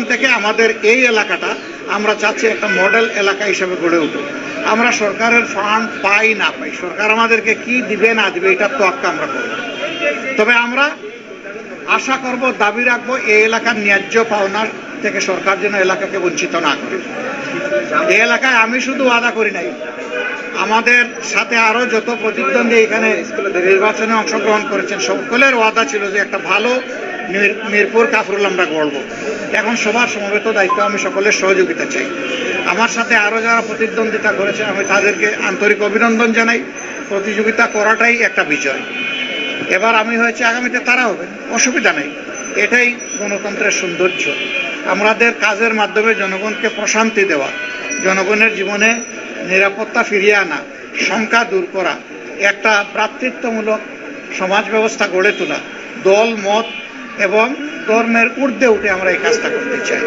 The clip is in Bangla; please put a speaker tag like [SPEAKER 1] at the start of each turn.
[SPEAKER 1] থেকে আমাদের এই এলাকাটা আমরা চাচ্ছি একটা মডেল এলাকা হিসেবে গড়ে উঠুক। আমরা সরকারের ফান্ড পাই না পাই, সরকার আমাদেরকে কি দিবে না দিবে এটার তোয়াক্কা আমরা করব। তবে আমরা আশা করব, দাবি রাখবো, এই এলাকার ন্যায্য পাওনার থেকে সরকার যেন এলাকাকে বঞ্চিত না করে। এই এলাকায় আমি শুধু ওয়াদা করি নাই, আমাদের সাথে আরো যত প্রতিদ্বন্দ্বী এখানে নির্বাচনে অংশগ্রহণ করেছেন সকলের ওয়াদা ছিল যে একটা ভালো মিরপুর কাফরুল আমরা গড়ব। এখন সবার সমবেত দায়িত্ব, আমি সকলের সহযোগিতা চাই। আমার সাথে আরো যারা প্রতিদ্বন্দ্বিতা করেছে আমি তাদেরকে আন্তরিক অভিনন্দন জানাই। প্রতিযোগিতা করাটাই একটা বিজয়। এবার আমি হয়েছে, আগামীতে তারা হবে, অসুবিধা নেই। এটাই গণতন্ত্রের সৌন্দর্য। আমাদের কাজের মাধ্যমে জনগণকে প্রশান্তি দেওয়া, জনগণের জীবনে নিরাপত্তা ফিরিয়ে আনা, শঙ্কা দূর করা, একটা ভ্রাতৃত্বমূলক সমাজ ব্যবস্থা গড়ে তোলা, দল মত এবং ধর্মের ঊর্ধ্বে উঠে আমরা এই কাজটা করতে চাই।